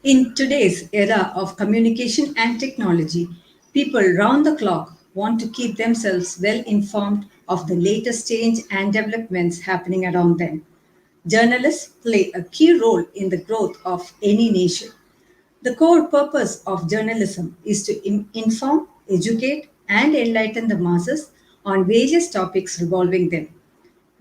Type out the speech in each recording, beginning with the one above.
In today's era of communication and technology, people round the clock want to keep themselves well informed of the latest change and developments happening around them. Journalists play a key role in the growth of any nation. The core purpose of journalism is to inform, educate, and enlighten the masses on various topics revolving them.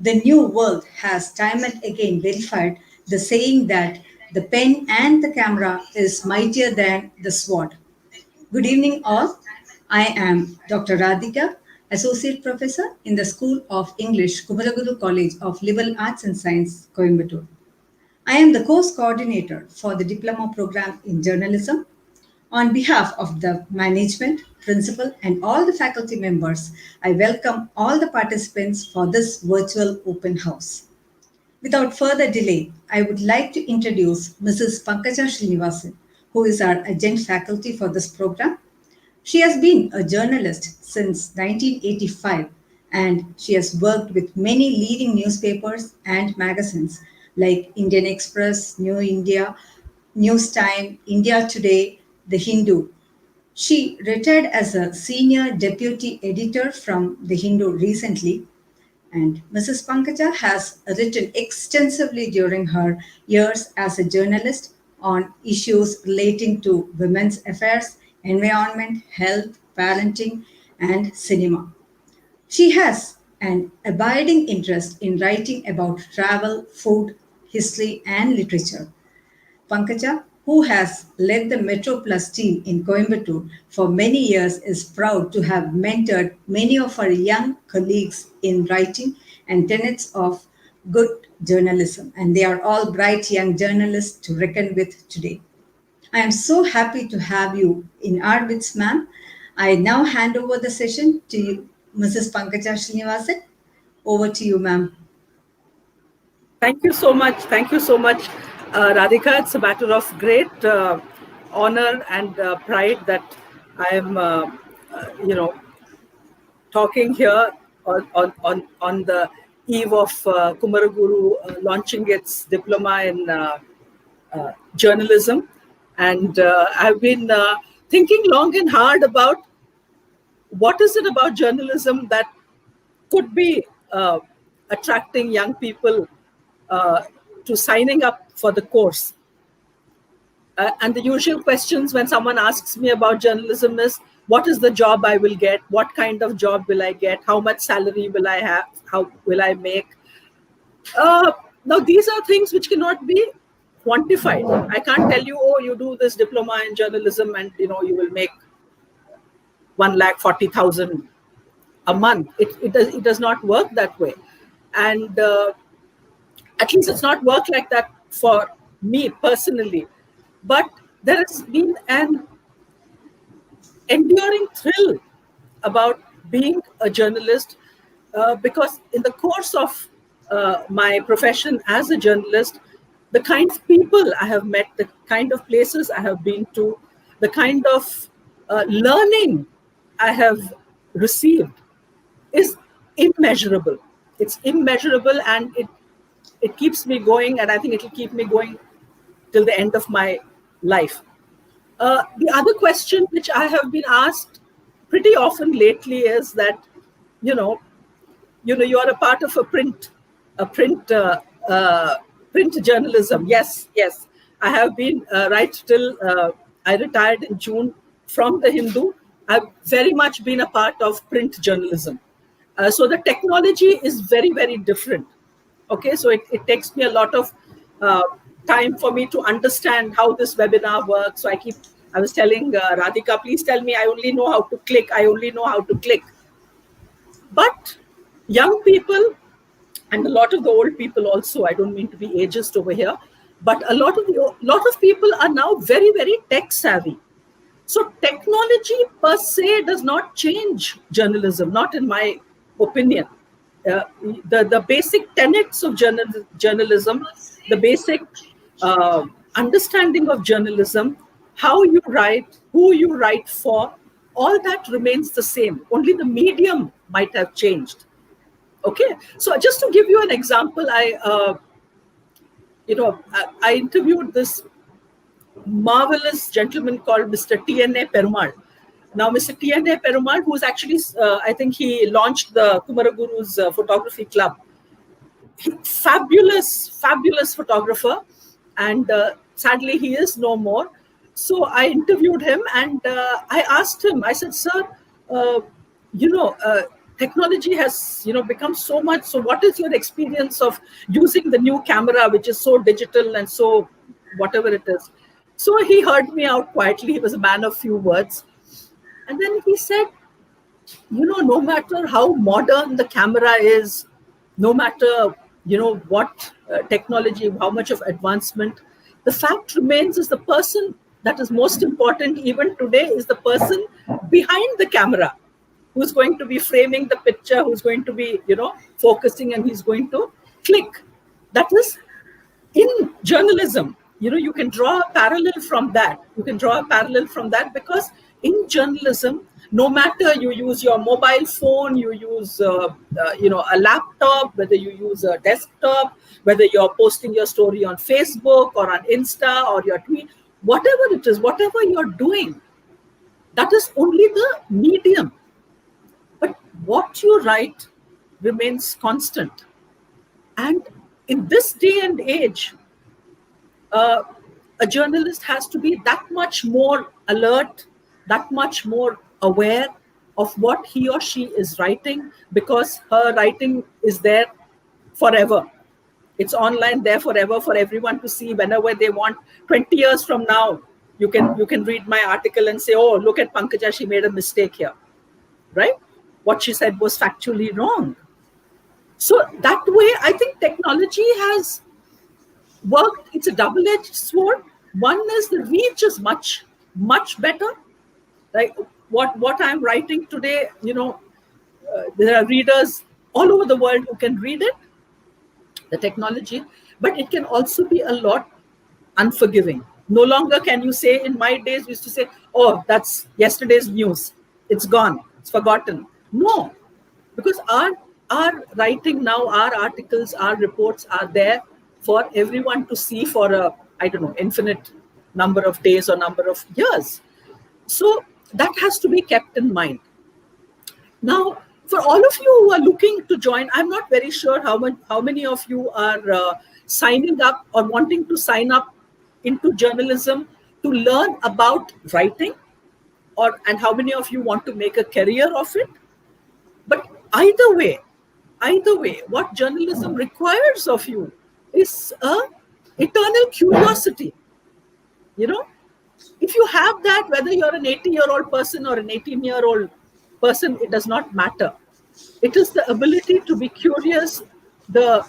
The new world has time and again verified the saying that the pen and the camera is mightier than the sword. Good evening, all. I am Dr. Radhika, Associate Professor in the School of English, Kumaraguru College of Liberal Arts and Science, Coimbatore. I am the course coordinator for the Diploma program in journalism. On behalf of the management, principal, and all the faculty members, I welcome all the participants for this virtual open house. Without further delay, I would like to introduce Mrs. Pankaja Srinivasan, who is our adjunct faculty for this program. She has been a journalist since 1985 and she has worked with many leading newspapers and magazines like Indian Express, New India, News Time, India Today, The Hindu. She retired as a senior deputy editor from The Hindu recently, and Mrs. Pankaja has written extensively during her years as a journalist on issues relating to women's affairs, environment, health, parenting, and cinema. She has an abiding interest in writing about travel, food, history, and literature. Pankaja, who has led the Metroplus team in Coimbatore for many years, is proud to have mentored many of our young colleagues in writing and tenets of good journalism. And they are all bright young journalists to reckon with today. I am so happy to have you in our midst, ma'am. I now hand over the session to you, Mrs. Pankaja Srinivasan. Over to you, ma'am. Thank you so much. Thank you so much, Radhika. It's a matter of great honor and pride that I am, talking here on the eve of Kumaraguru launching its diploma in journalism. And I've been thinking long and hard about what is it about journalism that could be attracting young people uh, to signing up for the course. And the usual questions when someone asks me about journalism is, what is the job I will get? What kind of job will I get? How much salary will I have? How will I make? Uh, Now, these are things which cannot be quantified. I can't tell you, oh, you do this diploma in journalism and you will make 1,40,000 a month. It does not work that way, and at least it's not work like that for me personally. But there has been an enduring thrill about being a journalist, because in the course of my profession as a journalist, the kind of people I have met, the kind of places I have been to, the kind of learning I have received is immeasurable. It's immeasurable, and it keeps me going, and I think it'll keep me going till the end of my life. The other question which I have been asked pretty often lately is that, you know, you are a part of a print journalism. Yes, yes, I have been right till I retired in June from the Hindu. I've very much been a part of print journalism. So the technology is very, very different. Okay, so it takes me a lot of uh, time for me to understand how this webinar works. So I was telling Radhika, please tell me, I only know how to click. I only know how to click. But young people and a lot of the old people also, I don't mean to be ageist over here, but a lot of people are now very, very tech savvy. So technology per se does not change journalism, not in my opinion. Uh, the basic tenets of journalism, the basic understanding of journalism, how you write, who you write for, all that remains the same. Only the medium might have changed. Okay, so just to give you an example, I interviewed this marvelous gentleman called Mr. T.N.A. Perumal. Now, Mr. T.N.A. Perumal, who is actually, I think he launched the Kumaraguru's photography club. Fabulous photographer, and sadly he is no more. So I interviewed him, and I asked him, I said, sir, uh, you know uh, technology has become so much, so what is your experience of using the new camera, which is so digital and so whatever it is? So he heard me out quietly. He was a man of few words, and then he said, no matter how modern the camera is, no matter what technology, how much of advancement, the fact remains is the person that is most important even today is the person behind the camera, who's going to be framing the picture, who's going to be focusing, and he's going to click. That is, in journalism, you can draw a parallel from that. Because in journalism, no matter you use your mobile phone, you use a laptop, whether you use a desktop, whether you're posting your story on Facebook or on Insta or your tweet, whatever it is, whatever you're doing, that is only the medium. But what you write remains constant. And in this day and age, a journalist has to be that much more alert, that much more aware of what he or she is writing, because her writing is there forever. It's online there forever for everyone to see whenever they want. 20 years from now, you can read my article and say, oh, look at Pankaja, she made a mistake here, right? What she said was factually wrong. So that way, I think technology has worked. It's a double-edged sword. One is the reach is much better. Like what I'm writing today, there are readers all over the world who can read it, the technology, but it can also be a lot unforgiving. No longer can you say, in my days we used to say, oh, that's yesterday's news, it's gone, it's forgotten. No, because our writing now, our articles, our reports are there for everyone to see for a, I don't know, infinite number of days or number of years. So that has to be kept in mind. Now, for all of you who are looking to join, I'm not very sure how many of you are signing up or wanting to sign up into journalism to learn about writing, and how many of you want to make a career of it. But either way, what journalism requires of you is a eternal curiosity. If you have that, whether you're an 80-year-old person or an 18-year-old person, it does not matter. It is the ability to be curious, the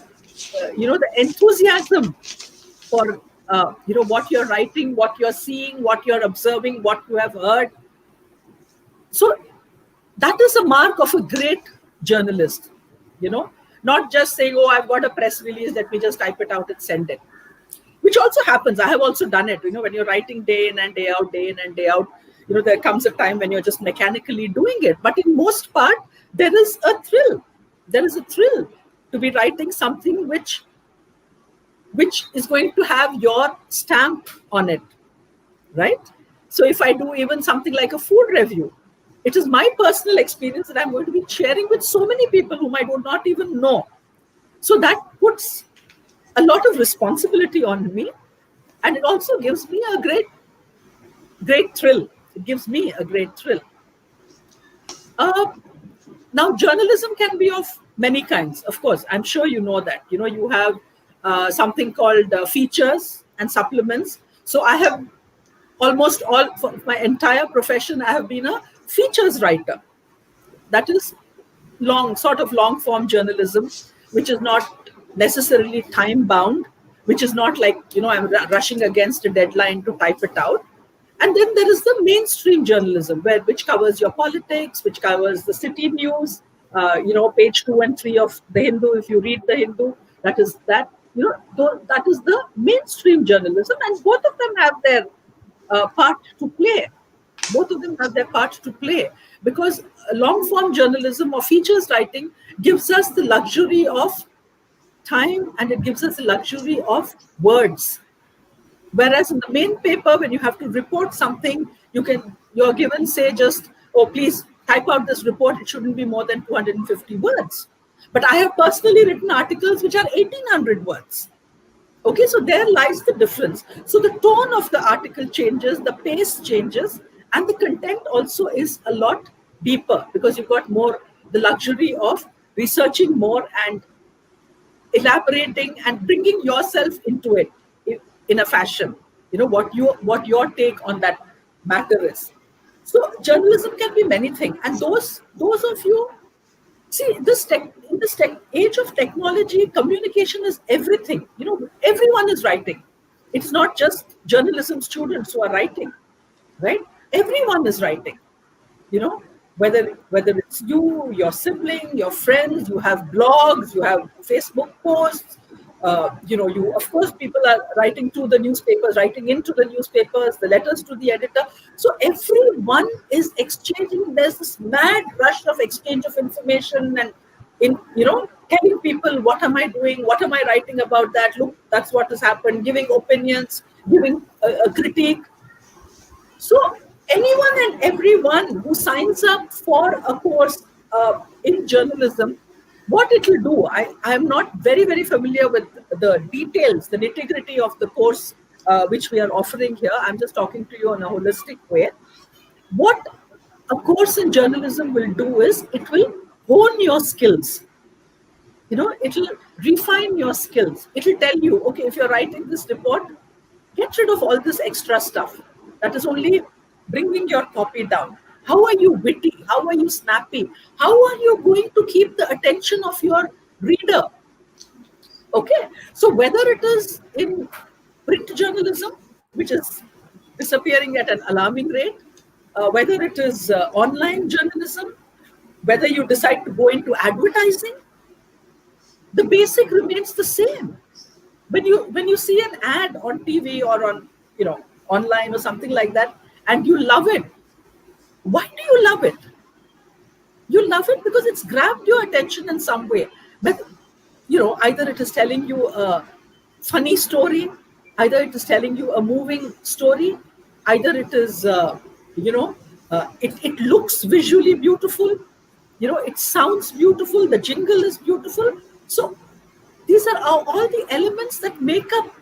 enthusiasm for what you're writing, what you're seeing, what you're observing, what you have heard. So that is a mark of a great journalist. Not just saying, oh, I've got a press release, let me just type it out and send it, which also happens. I have also done it. When you're writing day in and day out, there comes a time when you're just mechanically doing it. But in most part, there is a thrill. There is a thrill to be writing something which is going to have your stamp on it, right? So if I do even something like a food review, it is my personal experience that I'm going to be sharing with so many people whom I do not even know. So that puts a lot of responsibility on me, and it also gives me a great thrill. It gives me a great thrill. Now, journalism can be of many kinds. Of course, I'm sure you know that. You have something called features and supplements. So I have almost all, for my entire profession, I have been a features writer. That is long form journalism, which is not necessarily time bound, which is not like, I'm rushing against a deadline to type it out. And then there is the mainstream journalism, which covers your politics, which covers the city news, page 2 and 3 of the Hindu. If you read the Hindu, that is that is the mainstream journalism, and both of them have their part to play. Because long form journalism or features writing gives us the luxury of time, and it gives us the luxury of words. Whereas in the main paper, when you have to report something, you're given, say, just, oh, please type out this report. It shouldn't be more than 250 words. But I have personally written articles which are 1800 words. Okay, so there lies the difference. So the tone of the article changes, the pace changes, and the content also is a lot deeper because you've got more the luxury of researching more and elaborating and bringing yourself into it in a fashion. You know what your take on that matter is. So journalism can be many things, and those of you see in this age of technology, communication is everything. You know, everyone is writing. It's not just journalism students who are writing, right? Everyone is writing. You know, whether it's you, your sibling, your friends, you have blogs, you have Facebook posts. You know, you of course people are writing to the newspapers, writing into the newspapers, the letters to the editor. So everyone is exchanging. There's this mad rush of exchange of information and telling people what am I doing, what am I writing about that. Look, that's what has happened. Giving opinions, giving a critique. So anyone and everyone who signs up for a course in journalism, what it will do, I am not very familiar with the details, the nitty-gritty of the course which we are offering here. I'm just talking to you in a holistic way. What a course in journalism will do is it will hone your skills. You know, it will refine your skills. It will tell you, okay, if you're writing this report, get rid of all this extra stuff. That is only bringing your copy down. How are you witty? How are you snappy? How are you going to keep the attention of your reader? Okay, so whether it is in print journalism, which is disappearing at an alarming rate, whether it is online journalism, whether you decide to go into advertising, the basic remains the same. When you see an ad on TV or on online or something like that, and you love it, why do you love it? You love it because it's grabbed your attention in some way. But either it is telling you a funny story, either it is telling you a moving story, either it is it looks visually beautiful, it sounds beautiful, the jingle is beautiful. So these are all the elements that make up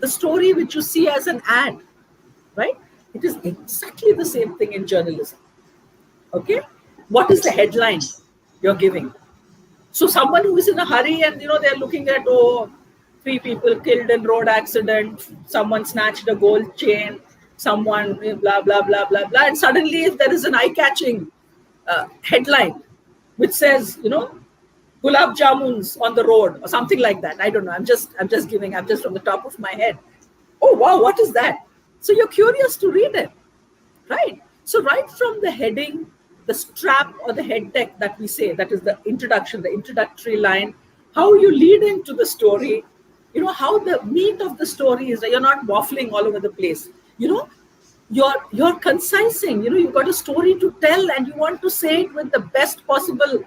the story which you see as an ad, right? It is exactly the same thing in journalism. Okay, what is the headline you're giving? So someone who is in a hurry and they're looking at 3 people killed in road accident, someone snatched a gold chain, someone blah blah blah blah blah, and suddenly if there is an eye-catching headline which says gulab jamuns on the road or something like that. I don't know. I'm just from the top of my head. Oh wow, what is that? So you're curious to read it, right? So right from the heading, the strap or the head tech that we say, that is the introduction, the introductory line, how you lead into the story, how the meat of the story is that you're not waffling all over the place. You're concising, you've got a story to tell and you want to say it with the best possible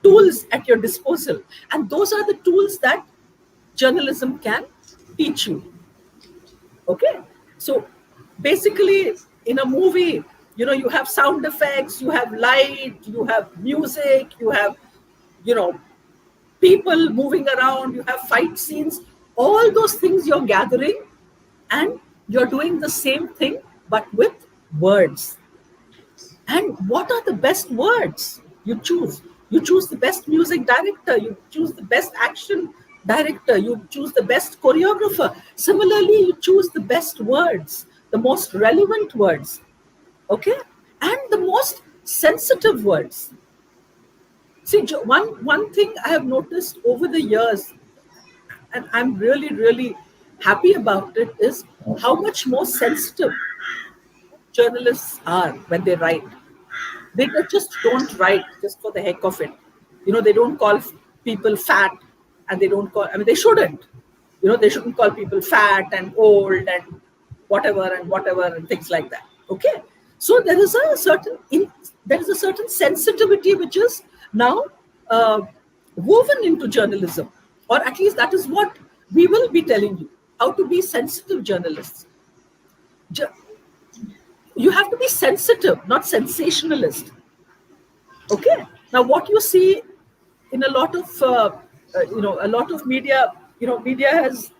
tools at your disposal. And those are the tools that journalism can teach you. Okay, so basically in a movie, you have sound effects, you have light, you have music, you have people moving around, you have fight scenes, all those things you're gathering, and you're doing the same thing but with words. And what are the best words you choose? You choose the best music director, you choose the best action director, you choose the best choreographer. Similarly, you choose the best words, the most relevant words, okay, and the most sensitive words. See, one thing I have noticed over the years, and I'm really happy about it, is how much more sensitive journalists are when they write. They just don't write just for the heck of it. They don't call people fat, and they don't call, they shouldn't. They shouldn't call people fat and old and whatever and things like that. Okay. So there is a certain sensitivity which is now woven into journalism, or at least that is what we will be telling you. how to be sensitive journalists. You have to be sensitive, not sensationalist. Okay. Now, what you see in a lot of a lot of media, media has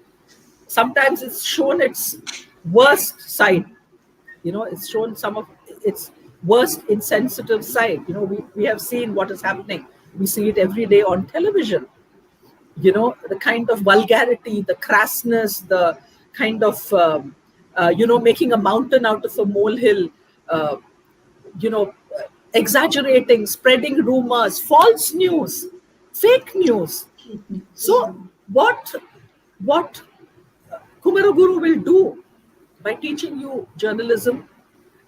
sometimes it's shown its worst side. It's shown some of its worst insensitive side. We have seen what is happening. We see it every day on television. The kind of vulgarity, the crassness, the kind of making a mountain out of a molehill, uh, you know exaggerating, spreading rumors, false news, fake news. So what Kumaraguru will do by teaching you journalism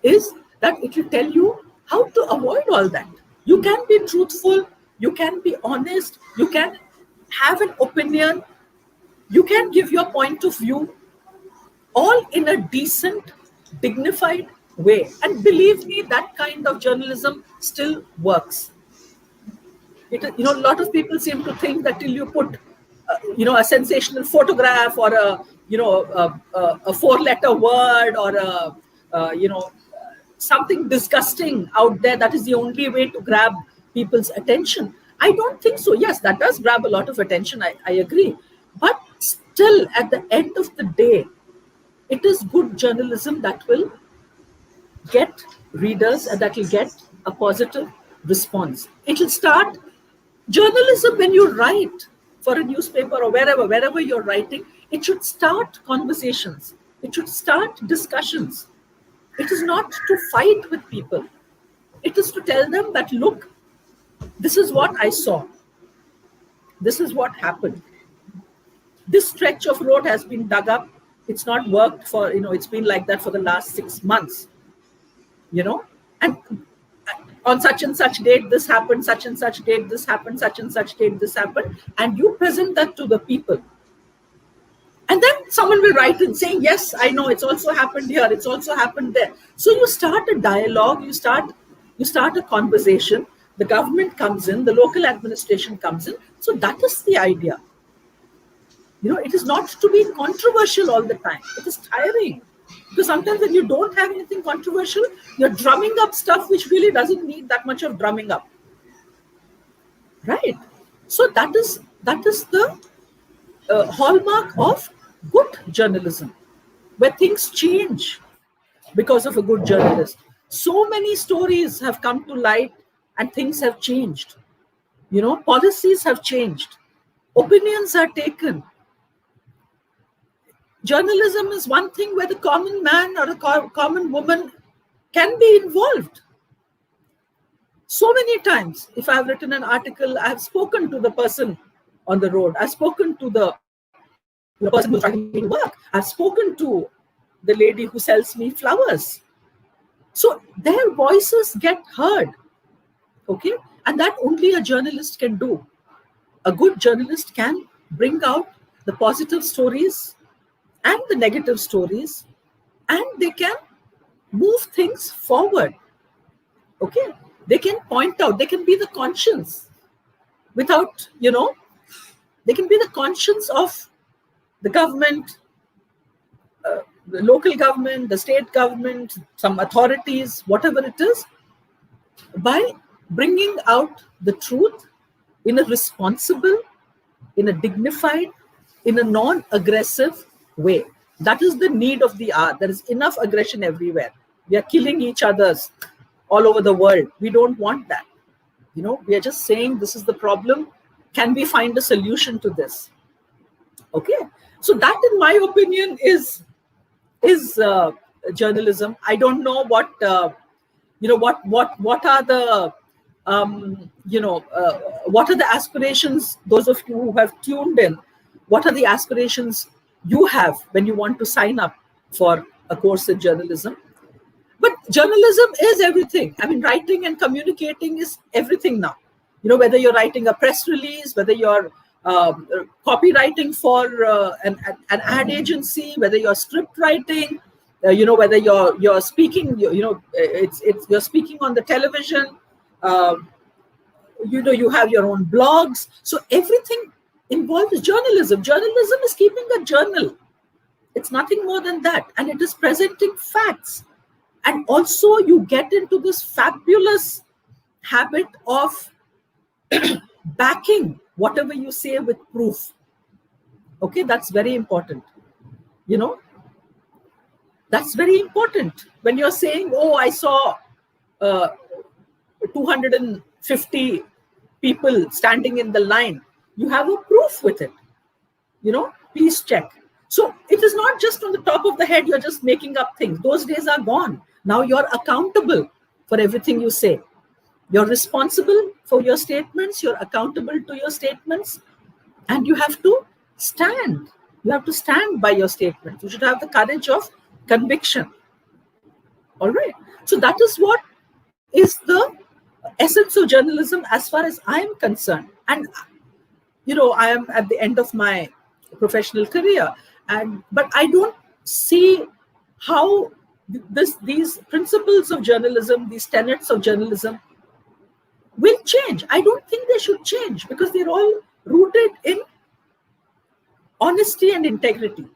is that it will tell you how to avoid all that. You can be truthful, you can be honest, you can have an opinion, you can give your point of view, all in a decent, dignified way. And believe me, that kind of journalism still works. A lot of people seem to think that till you put, a sensational photograph or a four-letter word or something disgusting out there, that is the only way to grab people's attention. I don't think so. Yes, that does grab a lot of attention. I agree. But still, at the end of the day, it is good journalism that will get readers and that will get a positive response. It will start journalism when you write for a newspaper or wherever you're writing. It should start conversations. It should start discussions. It is not to fight with people. It is to tell them that, look, this is what I saw. This is what happened. This stretch of road has been dug up. It's not worked for, it's been like that for the last 6 months, and on such and such date, this happened, such and such date, this happened, such and such date, this happened. And you present that to the people. And then someone will write in saying, yes, I know, it's also happened here, it's also happened there. So you start a dialogue, you start a conversation, the government comes in, the local administration comes in. So that is the idea. It is not to be controversial all the time. It is tiring. Because sometimes when you don't have anything controversial, you're drumming up stuff which really doesn't need that much of drumming up. Right? So that is the hallmark of good journalism, where things change because of a good journalist. So many stories have come to light and things have changed. Policies have changed. Opinions are taken. Journalism is one thing where the common man or a common woman can be involved. So many times, if I've written an article, I've spoken to the person on the road. I've spoken to the person who's driving me to work. I've spoken to the lady who sells me flowers. So their voices get heard. Okay? And that only a journalist can do. A good journalist can bring out the positive stories and the negative stories, and they can move things forward. Okay? They can point out, they can be the conscience without, they can be the conscience of the government, the local government, the state government, some authorities, whatever it is, by bringing out the truth in a responsible, in a dignified, in a non-aggressive way. That is the need of the hour. There is enough aggression everywhere. We are killing each other's all over the world. We don't want that. We are just saying this is the problem. Can we find a solution to this? Okay. So that, in my opinion, is journalism. I don't know what what are the what are the aspirations, those of you who have tuned in, what are the aspirations you have when you want to sign up for a course in journalism? But journalism is everything. I mean, writing and communicating is everything now. Whether you're writing a press release, whether you're copywriting for an ad agency, whether you're script writing, whether you're speaking, you're speaking on the television, you have your own blogs. So everything involves journalism. Journalism is keeping a journal. It's nothing more than that. And it is presenting facts. And also you get into this fabulous habit of backing whatever you say with proof. Okay, that's very important. You know, that's very important. When you're saying, oh, I saw uh, 250 people standing in the line, you have a proof with it. Please check. So it is not just on the top of the head, you're just making up things. Those days are gone. Now you're accountable for everything you say. You're responsible for your statements, you're accountable to your statements, and you have to stand. You have to stand by your statement. You should have the courage of conviction. All right. So that is what is the essence of journalism as far as I'm concerned. And I am at the end of my professional career, but I don't see how these principles of journalism, these tenets of journalism will change. I don't think they should change because they're all rooted in honesty and integrity.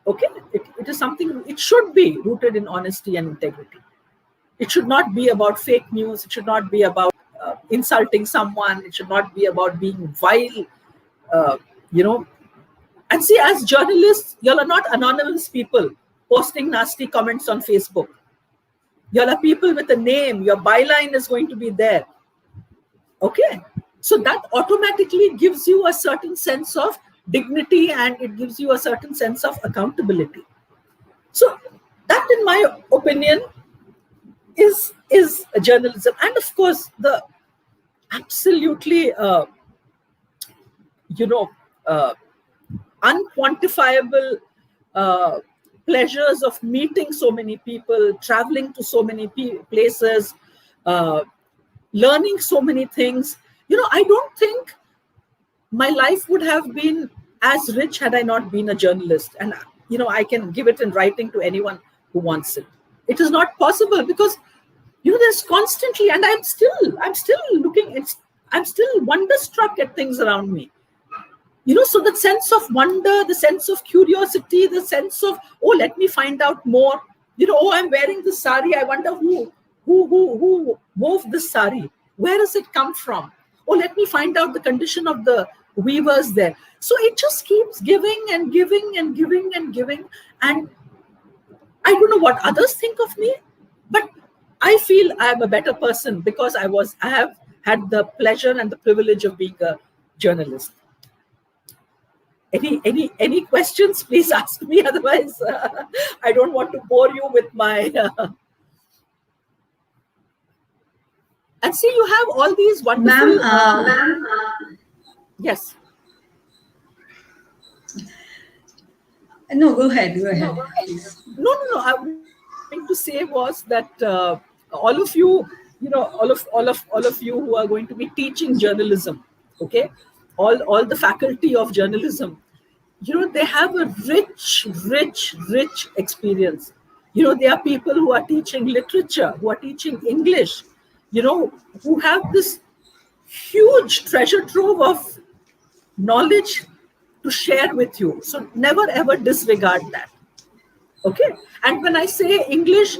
Okay, it is something, it should be rooted in honesty and integrity. It should not be about fake news. It should not be about insulting someone. It should not be about being vile. And see, as journalists, y'all are not anonymous people posting nasty comments on Facebook. Y'all are people with a name. Your byline is going to be there. Okay. So that automatically gives you a certain sense of dignity and it gives you a certain sense of accountability. So that, in my opinion, is journalism. And of course, the absolutely, unquantifiable pleasures of meeting so many people, traveling to so many places, learning so many things. I don't think my life would have been as rich had I not been a journalist. And, I can give it in writing to anyone who wants it. It is not possible because, there's constantly, and I'm still looking, I'm still wonderstruck at things around me. So the sense of wonder, the sense of curiosity, the sense of, oh, let me find out more. Oh, I'm wearing this sari. I wonder who wove this sari. Where does it come from? Oh, let me find out the condition of the weavers there. So it just keeps giving and giving and giving and giving. And I don't know what others think of me, but I feel I am a better person because I have had the pleasure and the privilege of being a journalist. Any questions, please ask me. Otherwise, I don't want to bore you with my... And see, you have all these wonderful... Ma'am, yes. No, go ahead. No. I was going to say was that all of you, all of you who are going to be teaching journalism, okay, all the faculty of journalism, they have a rich experience. There are people who are teaching literature, who are teaching English, who have this huge treasure trove of knowledge to share with you. So never ever disregard that. Okay. And when I say English,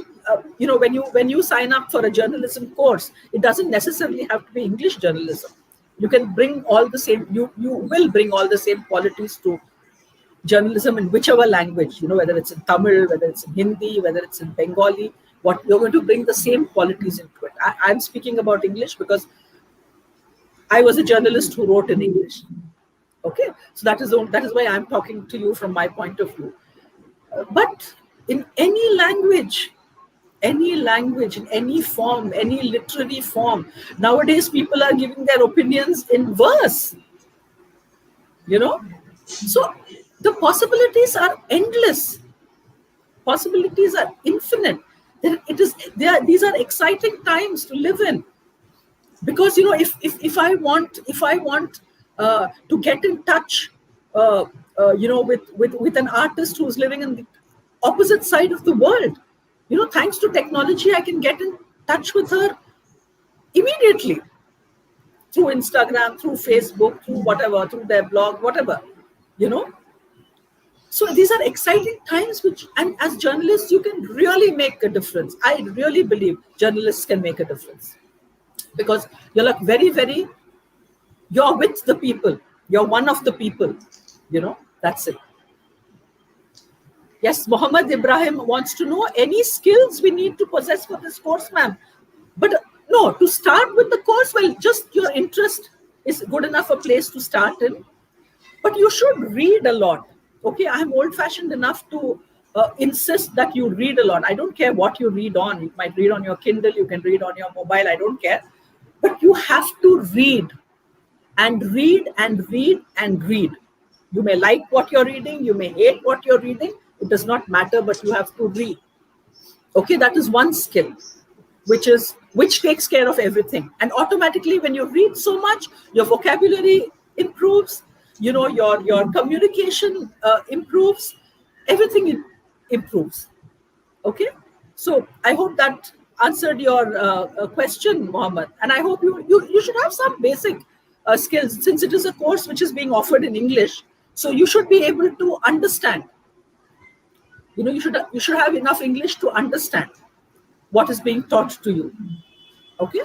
when you sign up for a journalism course, it doesn't necessarily have to be English journalism. You can bring all the same, you will bring all the same qualities to journalism in whichever language, whether it's in Tamil, whether it's in Hindi, whether it's in Bengali, what you're going to bring the same qualities into it. I'm speaking about English because I was a journalist who wrote in English. Okay, so that is why I'm talking to you from my point of view. But in any language, in any form, any literary form, nowadays people are giving their opinions in verse. So the possibilities are endless. Possibilities are infinite. These are exciting times to live in. Because if I want to get in touch with an artist who's living in the opposite side of the world, thanks to technology, I can get in touch with her immediately through Instagram, through Facebook, through whatever, through their blog, whatever, So these are exciting times, and as journalists, you can really make a difference. I really believe journalists can make a difference, because you're like you're with the people. You're one of the people. That's it. Yes, Mohammed Ibrahim wants to know any skills we need to possess for this course, ma'am. But no, to start with the course, well, just your interest is good enough a place to start in. But you should read a lot. Okay, I'm old-fashioned enough to insist that you read a lot. I don't care what you read on. You might read on your Kindle, you can read on your mobile, I don't care. But you have to read and read and read and read. You may like what you're reading, you may hate what you're reading. It does not matter, but you have to read. Okay, that is one skill, which takes care of everything. And automatically, when you read so much, your vocabulary improves, your communication improves, everything improves. Okay, so I hope that answered your question, Mohammed. And I hope you should have some basic skills, since it is a course which is being offered in English. So you should be able to understand. You should have enough English to understand what is being taught to you. Okay,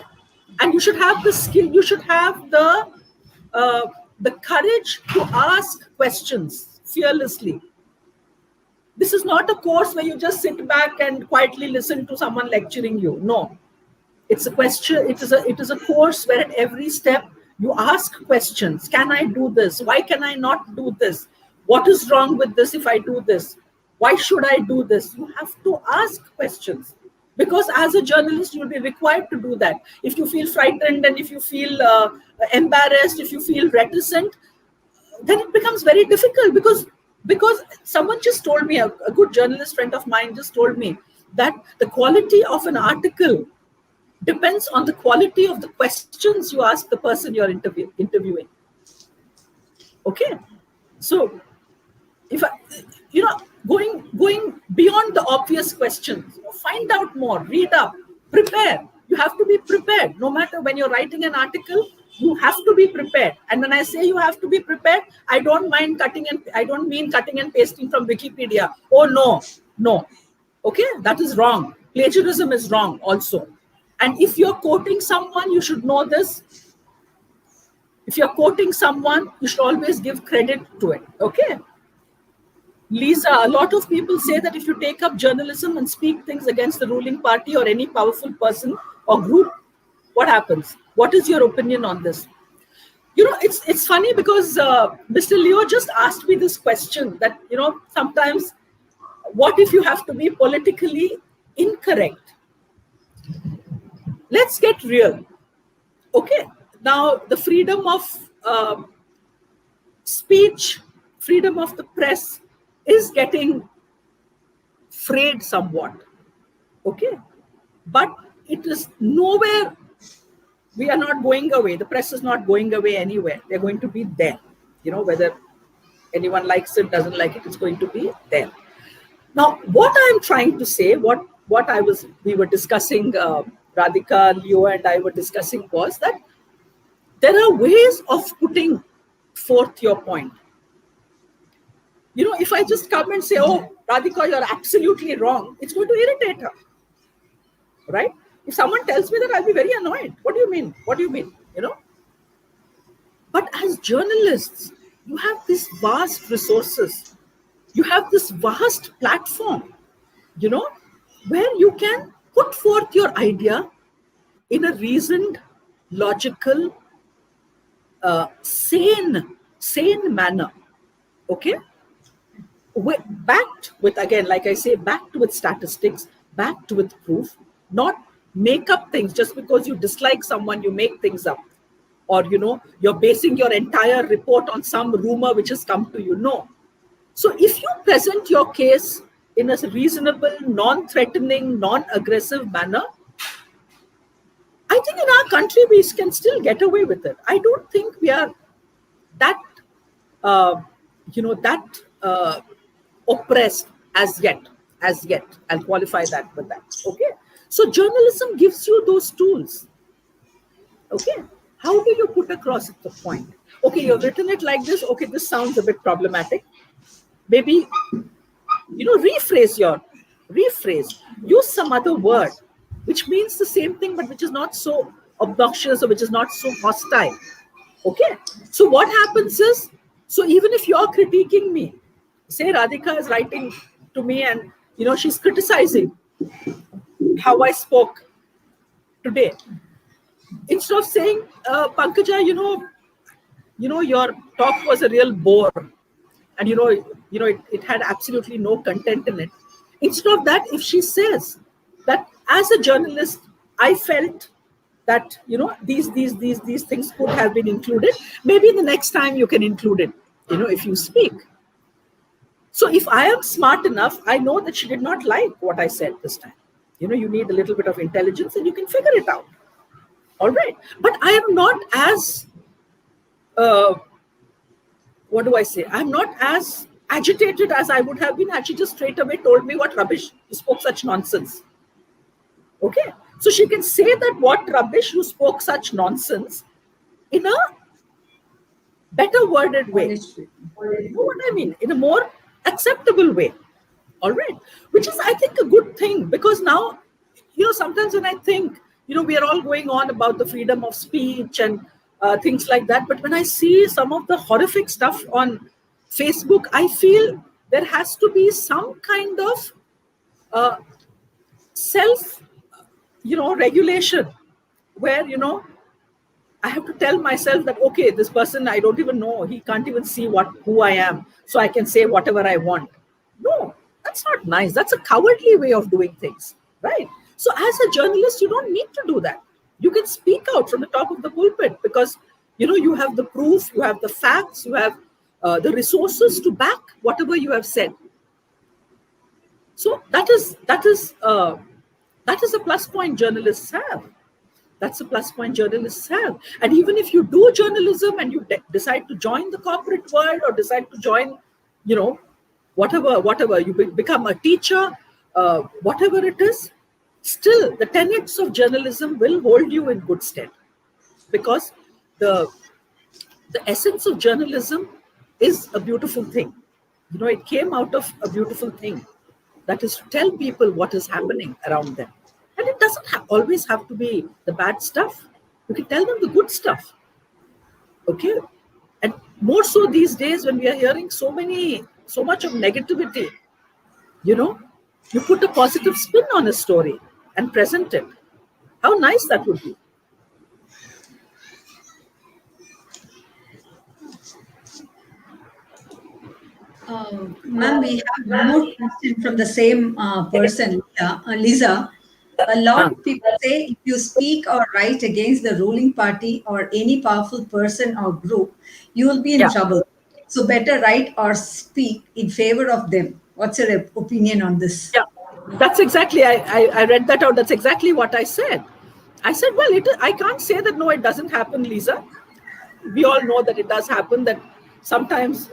and you should have the skill. You should have the courage to ask questions fearlessly. This is not a course where you just sit back and quietly listen to someone lecturing you. No, it's a question. It is a course where at every step you ask questions. Can I do this? Why can I not do this? What is wrong with this if I do this? Why should I do this? You have to ask questions, because as a journalist, you'll be required to do that. If you feel frightened and if you feel embarrassed, if you feel reticent, then it becomes very difficult, because someone just told me, a good journalist friend of mine just told me that the quality of an article depends on the quality of the questions you ask the person you're interviewing. Okay, so if going beyond the obvious questions, find out more, read up, prepare. You have to be prepared. No matter when you're writing an article, you have to be prepared. And when I say you have to be prepared, I don't mean cutting and pasting from Wikipedia. Oh no. Okay, that is wrong. Plagiarism is wrong also. And if you're quoting someone, you should know this. If you're quoting someone, you should always give credit to it. Okay. Lisa, a lot of people say that if you take up journalism and speak things against the ruling party or any powerful person or group, what happens? What is your opinion on this? It's funny because Mr. Leo just asked me this question that, sometimes what if you have to be politically incorrect? Let's get real. Okay. Now, the freedom of speech, freedom of the press is getting frayed somewhat. Okay. But it is nowhere. We are not going away. The press is not going away anywhere. They're going to be there. Whether anyone likes it, doesn't like it, it's going to be there. Now, what I'm trying to say, we were discussing, Radhika, Leo, and I were discussing was that there are ways of putting forth your point. If I just come and say, oh, Radhika, you're absolutely wrong, it's going to irritate her. Right? If someone tells me that, I'll be very annoyed. What do you mean? What do you mean? But as journalists, you have these vast resources. You have this vast platform, where you can put forth your idea in a reasoned, logical, sane manner. Okay? Backed with, again, like I say, backed with statistics, backed with proof, not make up things. Just because you dislike someone, you make things up. Or, you're basing your entire report on some rumor which has come to you. No. So if you present your case in a reasonable, non-threatening, non-aggressive manner, I think in our country, we can still get away with it. I don't think we are that, oppressed as yet. I'll qualify that with that. Okay. So journalism gives you those tools. Okay. How do you put across the point? Okay, you've written it like this. Okay, this sounds a bit problematic. maybe, rephrase, use some other word which means the same thing but which is not so obnoxious or which is not so hostile. Okay, so what happens is, so even if you're critiquing me, say Radhika is writing to me and she's criticizing how I spoke today, instead of saying, Pankaja, your talk was a real bore, and it had absolutely no content in it. Instead of that, if she says that as a journalist, I felt that these things could have been included, maybe the next time you can include it, if you speak. So if I am smart enough, I know that she did not like what I said this time. You need a little bit of intelligence and you can figure it out. All right. But I am not as, what do I say? I'm not as agitated as I would have been had she just straight away told me what rubbish, you spoke such nonsense. Okay. So she can say that what rubbish, you spoke such nonsense in a better worded way. You know what I mean? In a more acceptable way. All right. Which is, I think, a good thing, because now, sometimes when I think, we are all going on about the freedom of speech and things like that. But when I see some of the horrific stuff on Facebook, I feel there has to be some kind of self, regulation where, I have to tell myself that, okay, this person, I don't even know, he can't even see who I am, so I can say whatever I want. No, that's not nice. That's a cowardly way of doing things, right? So as a journalist, you don't need to do that. You can speak out from the top of the pulpit because, you have the proof, you have the facts, you have the resources to back whatever you have said. So that is a plus point journalists have. That's a plus point journalists have. And even if you do journalism and you decide to join the corporate world or decide to join, whatever, you become a teacher, whatever it is, still the tenets of journalism will hold you in good stead, because the essence of journalism is a beautiful thing. It came out of a beautiful thing, that is to tell people what is happening around them. And it doesn't always have to be the bad stuff. You can tell them the good stuff. Okay? And more so these days when we are hearing so much of negativity, you put a positive spin on a story and present it. How nice that would be. Ma'am, we have one more question from the same person, Lisa. A lot of people say if you speak or write against the ruling party or any powerful person or group, you will be in trouble. So better write or speak in favor of them. What's your opinion on this? Yeah, that's exactly, I read that out. That's exactly what I said. I said, well, I can't say that, no, it doesn't happen, Lisa. We all know that it does happen, that sometimes,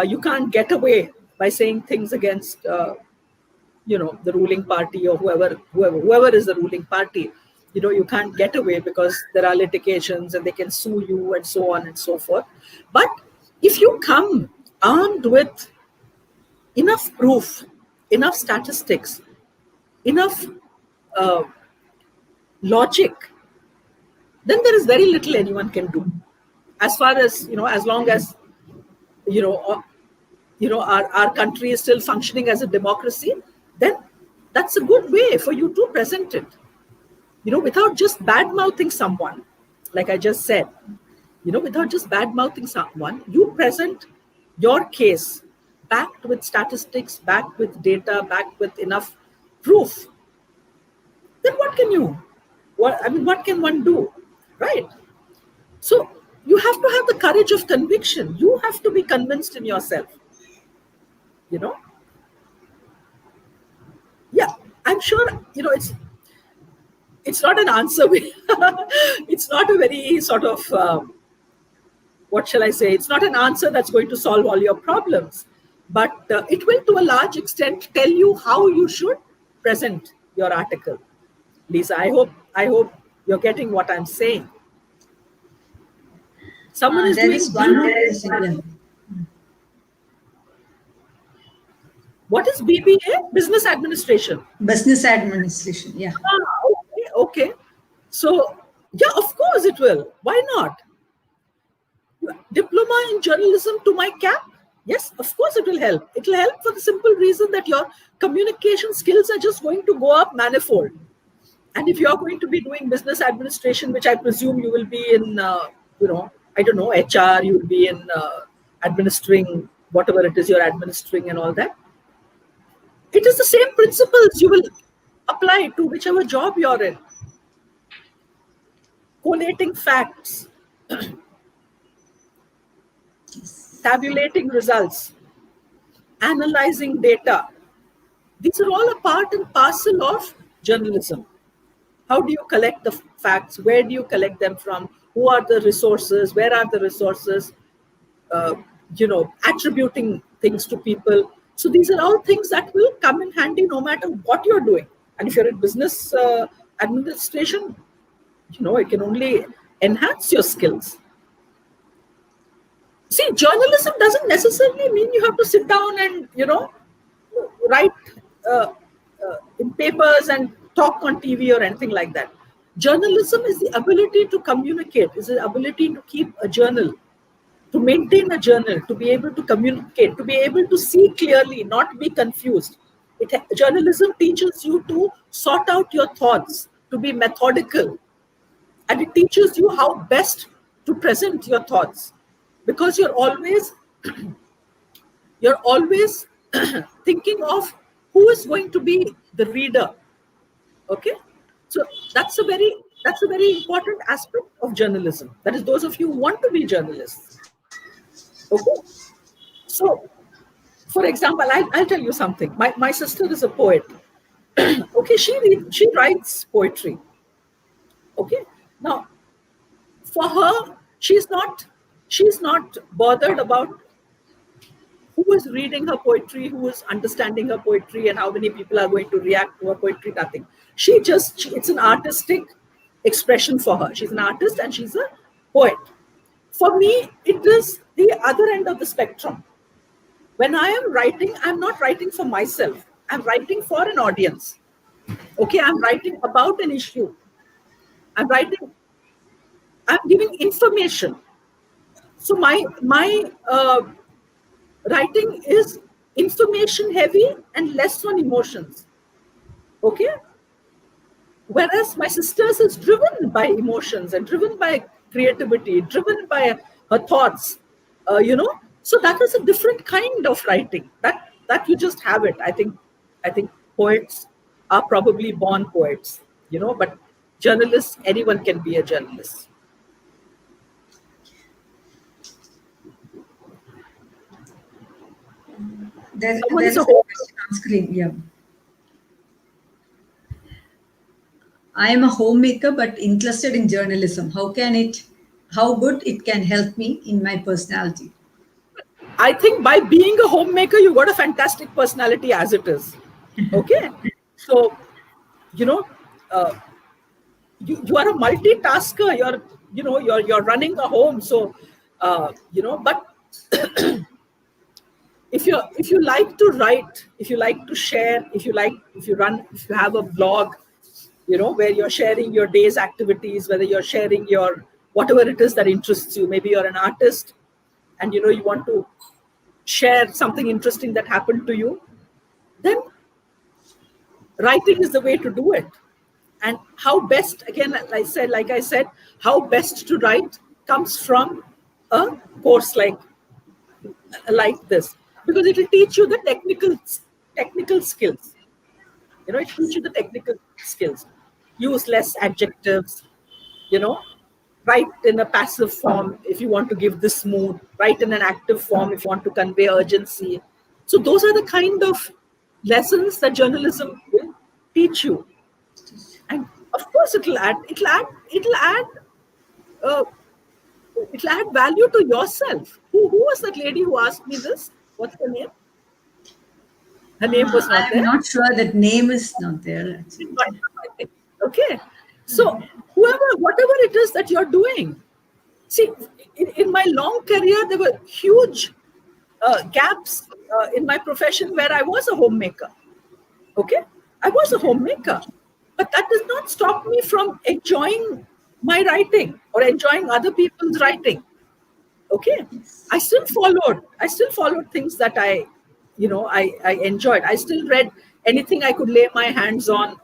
you can't get away by saying things against, the ruling party or whoever is the ruling party. You can't get away because there are litigations and they can sue you and so on and so forth. But if you come armed with enough proof, enough statistics, enough logic, then there is very little anyone can do. As far as, as long as, our country is still functioning as a democracy, then that's a good way for you to present it. Without just bad-mouthing someone, like I just said, without just bad-mouthing someone, you present your case backed with statistics, backed with data, backed with enough proof. Then what can one do, right? So you have to have the courage of conviction. You have to be convinced in yourself, Yeah, I'm sure, it's not an answer. It's not a very sort of, what shall I say? It's not an answer that's going to solve all your problems, but it will, to a large extent, tell you how you should present your article. Lisa, I hope you're getting what I'm saying. Someone is There doing is one more question. What is BBA? Business administration. Business administration, yeah. Okay, okay. So, yeah, of course it will. Why not? Diploma in journalism to my cap? Yes, of course it will help. It will help for the simple reason that your communication skills are just going to go up manifold. And if you're going to be doing business administration, which I presume you will be in, I don't know, HR, you will be in administering whatever it is you're administering and all that. It is the same principles you will apply to whichever job you're in. Collating facts, tabulating results, analyzing data. These are all a part and parcel of journalism. How do you collect the facts? Where do you collect them from? Who are the resources? Where are the resources? Attributing things to people. So these are all things that will come in handy no matter what you're doing. And if you're in business administration, it can only enhance your skills. See, journalism doesn't necessarily mean you have to sit down and, write in papers and talk on TV or anything like that. Journalism is the ability to communicate, is the ability to keep a journal, to maintain a journal, to be able to communicate, to be able to see clearly, not be confused. Journalism teaches you to sort out your thoughts, to be methodical, and it teaches you how best to present your thoughts, because you're always thinking of who is going to be the reader. Okay, so that's a very important aspect of journalism. That is, those of you who want to be journalists. Okay, so for example, I'll tell you something. My sister is a poet. Okay, she writes poetry. Okay, now for her, she's not bothered about who is reading her poetry, who is understanding her poetry, and how many people are going to react to her poetry. Nothing. It's an artistic expression for her. She's an artist and she's a poet. For me, it is the other end of the spectrum. When I am writing, I'm not writing for myself. I'm writing for an audience. Okay, I'm writing about an issue. I'm giving information. So my writing is information heavy and less on emotions. Okay? Whereas my sister's is driven by emotions and driven by creativity, driven by her thoughts, So that is a different kind of writing. That you just have it. I think poets are probably born poets, but journalists, anyone can be a journalist. There's a question on screen. Yeah. I am a homemaker but interested in journalism. How good it can help me in my personality? I think by being a homemaker, you've got a fantastic personality as it is. Okay. So, you are a multitasker. You're running a home. So, but if you like to write, if you like to share, if you have a blog, where you're sharing your day's activities, whether you're sharing your whatever it is that interests you. Maybe you're an artist and you want to share something interesting that happened to you, then writing is the way to do it. And how best, again, like I said, how best to write comes from a course like this, because it will teach you the technical skills. It teaches you the technical skills. Use less adjectives, write in a passive form if you want to give this mood, write in an active form if you want to convey urgency. So those are the kind of lessons that journalism will teach you. And of course it'll add value to yourself. Who was that lady who asked me this? What's her name? Her name was not there. I'm not sure that name is not there. Okay. So whatever it is that you're doing. See, in my long career, there were huge gaps in my profession where I was a homemaker. Okay, I was a homemaker, but that does not stop me from enjoying my writing or enjoying other people's writing. Okay, I still followed things that I enjoyed. I still read anything I could lay my hands on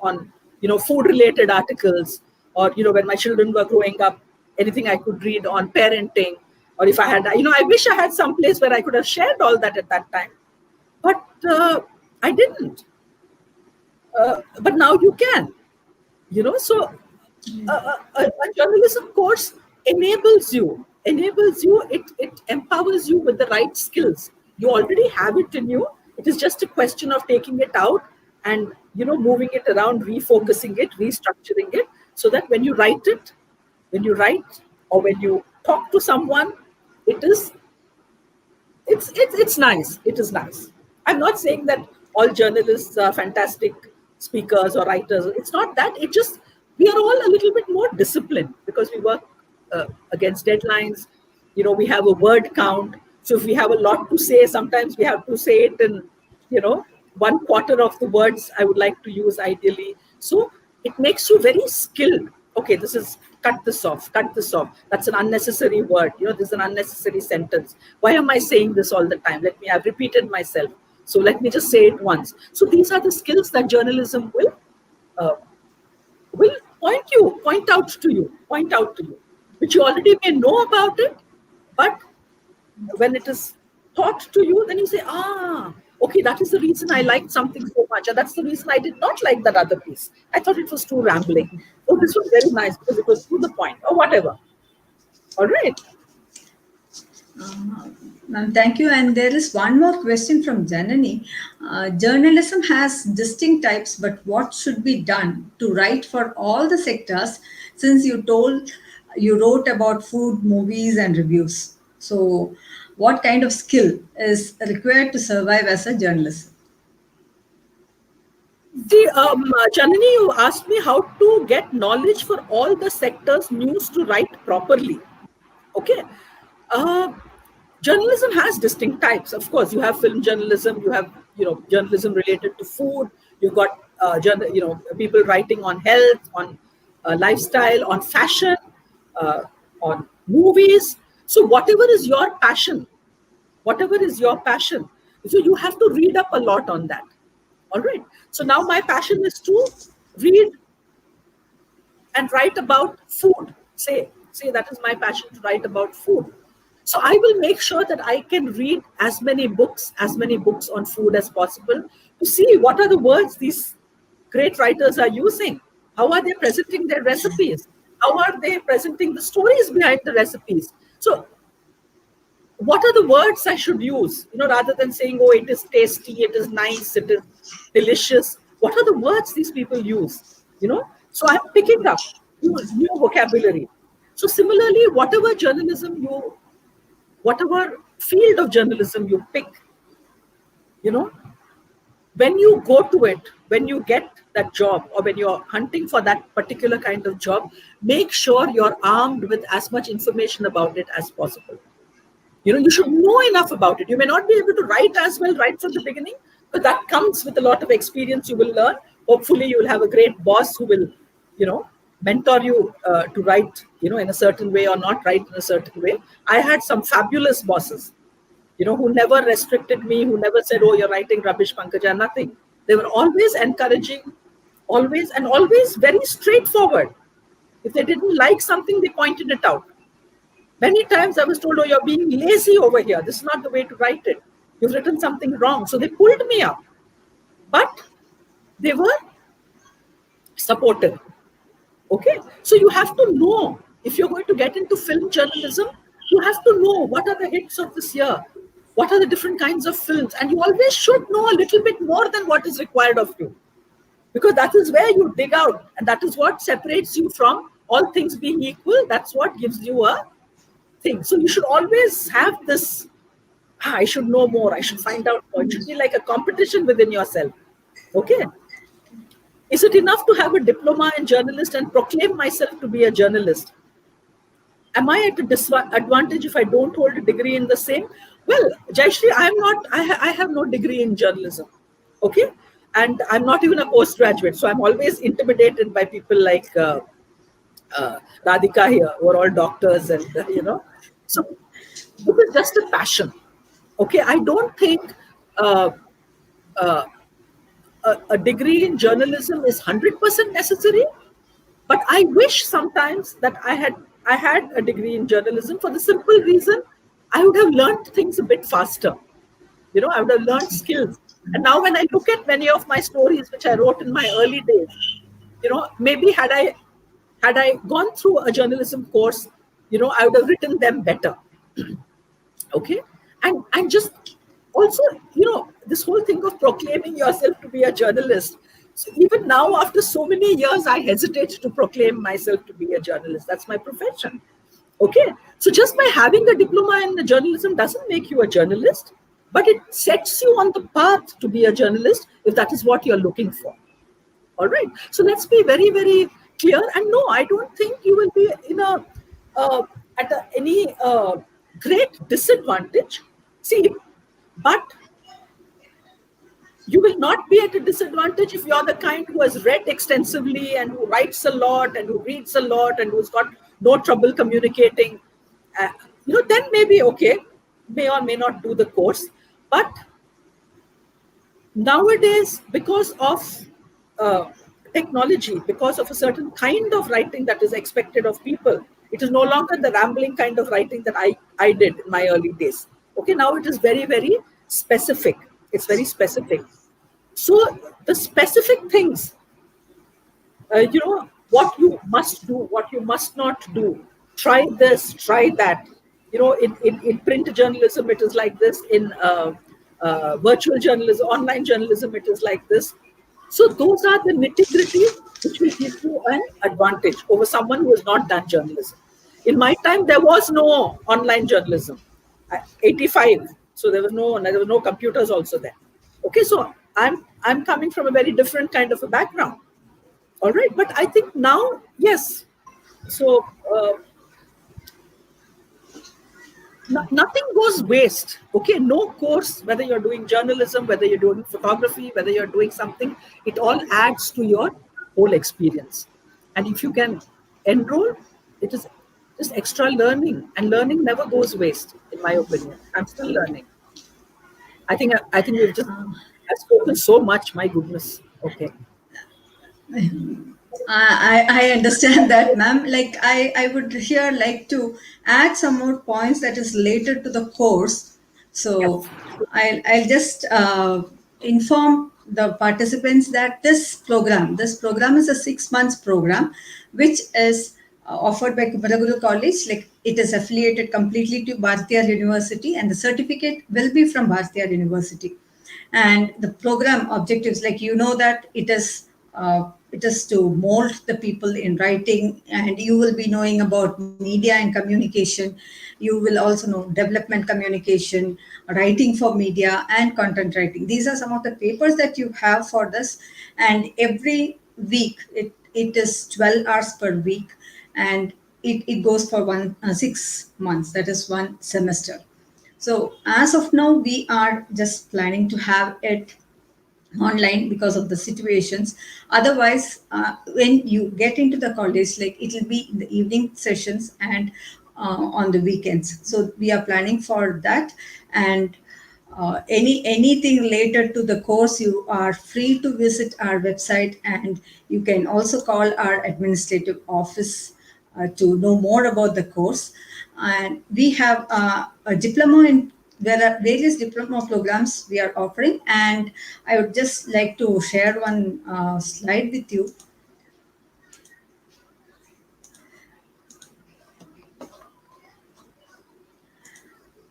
food related articles, or when my children were growing up, anything I could read on parenting, or if I had, I wish I had some place where I could have shared all that at that time, but I didn't. But now you can, so a journalism course enables you, it empowers you with the right skills. You already have it in you. It is just a question of taking it out and moving it around, refocusing it, restructuring it, so that when you write or when you talk to someone, it is it's nice. It is nice. I'm not saying that all journalists are fantastic speakers or writers. It's not that. It just, we are all a little bit more disciplined because we work against deadlines. We have a word count. So if we have a lot to say, sometimes we have to say it in, 1/4 of the words I would like to use ideally. So it makes you very skilled. Okay, this is, cut this off, cut this off. That's an unnecessary word. This is an unnecessary sentence. Why am I saying this all the time? I've repeated myself. So let me just say it once. So these are the skills that journalism uh, will point out to you, which you already may know about it, but when it is taught to you, then you say, okay, that is the reason I liked something so much, and that's the reason I did not like that other piece. I thought it was too rambling. Oh, this was very nice because it was to the point, or whatever. All right. Ma'am, thank you. And there is one more question from Janani. Journalism has distinct types, but what should be done to write for all the sectors? Since you wrote about food, movies, and reviews. So, what kind of skill is required to survive as a journalist? Janani, you asked me how to get knowledge for all the sectors news to write properly. Okay. Uh, Journalism has distinct types. Of course, you have film journalism, you have journalism related to food. You've got people writing on health, on lifestyle, on fashion, on movies. So whatever is your passion, so you have to read up a lot on that. All right. So now my passion is to read and write about food. Say that is my passion, to write about food. So I will make sure that I can read as many books on food as possible, to see what are the words these great writers are using. How are they presenting their recipes? How are they presenting the stories behind the recipes? So what are the words I should use? Rather than saying, oh, it is tasty, it is nice, it is delicious. What are the words these people use? So I'm picking up new vocabulary. So similarly, whatever field of journalism you pick, when you go to it, when you get that job, or when you're hunting for that particular kind of job, make sure you're armed with as much information about it as possible. You should know enough about it. You may not be able to write as well right from the beginning, but that comes with a lot of experience you will learn. Hopefully you will have a great boss who will, mentor you to write, in a certain way, or not write in a certain way. I had some fabulous bosses, who never restricted me, who never said, oh, you're writing rubbish, Pankaja, nothing. They were always encouraging, always very straightforward. If they didn't like something, they pointed it out. Many times I was told, oh, you're being lazy over here. This is not the way to write it. You've written something wrong. So they pulled me up. But they were supportive. Okay? So you have to know, if you're going to get into film journalism, you have to know what are the hits of this year. What are the different kinds of films? And you always should know a little bit more than what is required of you. Because that is where you dig out. And that is what separates you from all things being equal. That's what gives you a thing. So you should always have this, I should know more, I should find out more. It should be like a competition within yourself. Okay. Is it enough to have a diploma in journalist and proclaim myself to be a journalist? Am I at a disadvantage if I don't hold a degree in the same? Well, Jayashri, I am not. I have no degree in journalism. Okay, and I'm not even a postgraduate, so I'm always intimidated by people like Radhika here, who are all doctors, and so this is just a passion. Okay, I don't think uh, uh, a degree in journalism is 100% necessary, but I wish sometimes that I had a degree in journalism for the simple reason I would have learned things a bit faster. I would have learned skills. And now when I look at many of my stories which I wrote in my early days, maybe had I gone through a journalism course, I would have written them better. Okay. And just also, this whole thing of proclaiming yourself to be a journalist. So even now, after so many years, I hesitate to proclaim myself to be a journalist. That's my profession. Okay. So just by having a diploma in journalism doesn't make you a journalist, but it sets you on the path to be a journalist if that is what you're looking for. All right. So let's be very, very clear. And no, I don't think you will be in uh, any great disadvantage. See, but you will not be at a disadvantage if you're the kind who has read extensively and who writes a lot and who reads a lot and who's got no trouble communicating. Uh, then maybe okay, may or may not do the course. But nowadays, because of uh, technology, because of a certain kind of writing that is expected of people, it is no longer the rambling kind of writing that I did in my early days. Okay, now it is very, very specific. It's very specific. So the specific things, what you must do, what you must not do, try this, try that. In print journalism, it is like this. In virtual journalism, online journalism, it is like this. So those are the nitty gritty which will give you an advantage over someone who has not done journalism. In my time, there was no online journalism. 85, so there were no computers also there. Okay, so I'm coming from a very different kind of a background. All right, but I think now, yes. So nothing goes waste. Okay, no course, whether you're doing journalism, whether you're doing photography, whether you're doing something, it all adds to your whole experience. And if you can enroll, it is just extra learning, and learning never goes waste, in my opinion. I'm still learning. I think I've spoken so much. My goodness. Okay. I understand that, ma'am. Like I would here like to add some more points that is related to the course. So Yes. I'll just inform the participants that this program is a 6 months program, which is offered by Kumaraguru College. Like it is affiliated completely to Bharatiya University, and the certificate will be from Bharatiya University. And the program objectives, like that it is to mold the people in writing, and you will be knowing about media and communication. You will also know development communication, writing for media, and content writing. These are some of the papers that you have for this. And every week it is 12 hours per week, and it goes for 6 months, that is one semester. So as of now, we are just planning to have it online because of the situations. Otherwise, when you get into the college, like it will be in the evening sessions and on the weekends. So we are planning for that. And anything related to the course, you are free to visit our website, and you can also call our administrative office to know more about the course. And we have a diploma in there are various diploma programs we are offering, and I would just like to share one slide with you.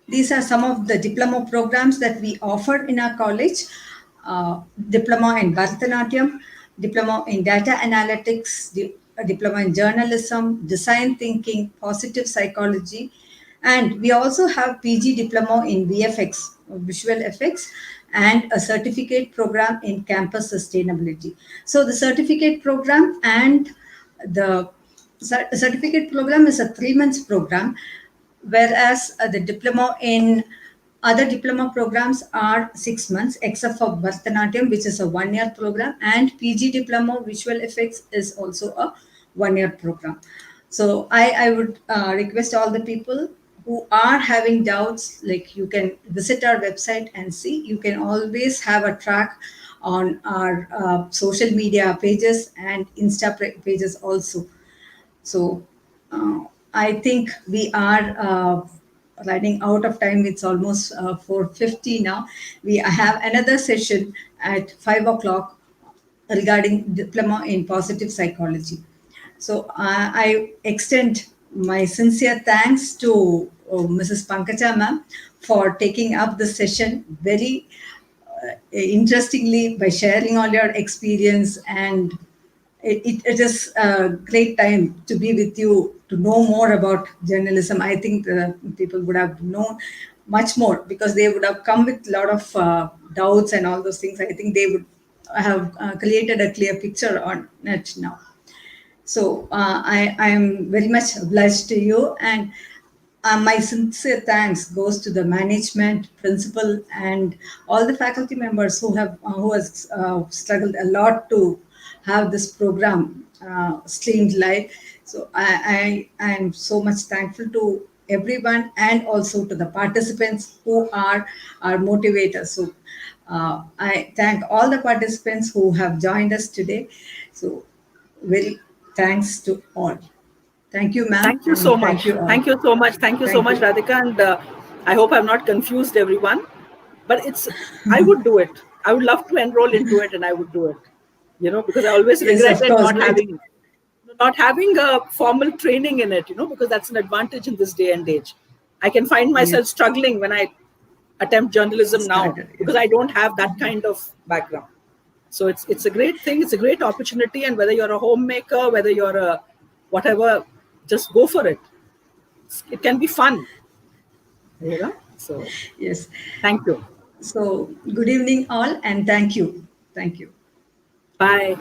These are some of the diploma programs that we offer in our college. Diploma in Bharatanatyam, diploma in data analytics, a diploma in journalism, design thinking, positive psychology, and we also have PG diploma in VFX, visual effects, and a certificate program in campus sustainability. So the certificate program and the certificate program is a 3 months program, whereas the diploma in Other diploma programs are 6 months, except for Bharatanatyam, which is a 1 year program, and PG diploma visual effects is also a 1 year program. So I would request all the people who are having doubts, like you can visit our website and see. You can always have a track on our social media pages and pages also. So I think we are running out of time. It's almost 4:50 now. We have another session at 5 o'clock regarding diploma in positive psychology. So I extend my sincere thanks to Mrs. Pankaja ma'am for taking up the session very interestingly by sharing all your experience, and it is a great time to be with you to know more about journalism. I think people would have known much more because they would have come with a lot of doubts and all those things. I think they would have created a clear picture on it now. So I am very much obliged to you, and my sincere thanks goes to the management, principal, and all the faculty members who has struggled a lot to have this program streamed live. So I am so much thankful to everyone, and also to the participants who are our motivators. So I thank all the participants who have joined us today. So very thanks to all. Thank you, ma'am, Thank you so and thank much. you all. Thank you so much. Thank you so Thank much, you. Radhika. And I hope I've not confused everyone. But I would do it. I would love to enroll into it, and I would do it. Because I always Yes, of regretted course. not having a formal training in it. Because that's an advantage in this day and age. I can find myself Yes, struggling when I attempt journalism now started. because Yes. I don't have that kind of background. So it's a great thing. It's a great opportunity, and whether you're a homemaker, whether you're a whatever, just go for it. It can be fun. So Yes. thank you. So, good evening, all, and thank you. Thank you. Bye.